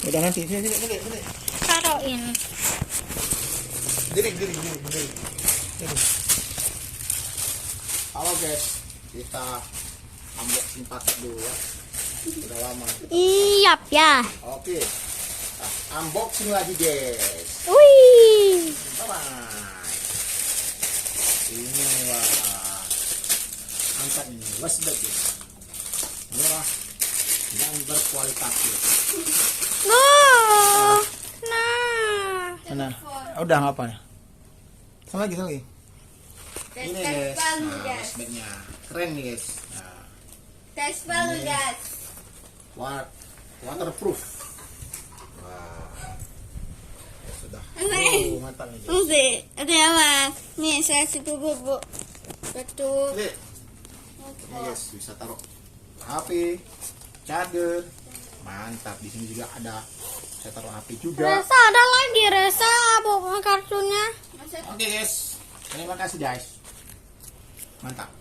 Udah nanti sini. Taruhin. Diri. Halo guys, kita unboxing paket dulu ya. Udah lama. Iya ya. Oke. Nah, unboxing lagi guys. Wih. Bye. Ini wah. Angkat ini, wasbag ya. Murah dan berkualitas ya. Oh. Nah. Mana? Udah apa ya? Sama lagi. Ini guys, nah, wasbagnya keren nih guys. Nah, Tes baru guys. Waterproof. Wah, sudah. Mantap nih guys. Oke, ada apa? Nih saya situ bu. Betul. Ini guys, bisa taruh HP, charger. Mantap. Di sini juga ada. Saya taruh HP juga. Resa ada lagi Resa bukan kartunya. Oke guys, terima kasih guys. Mantap.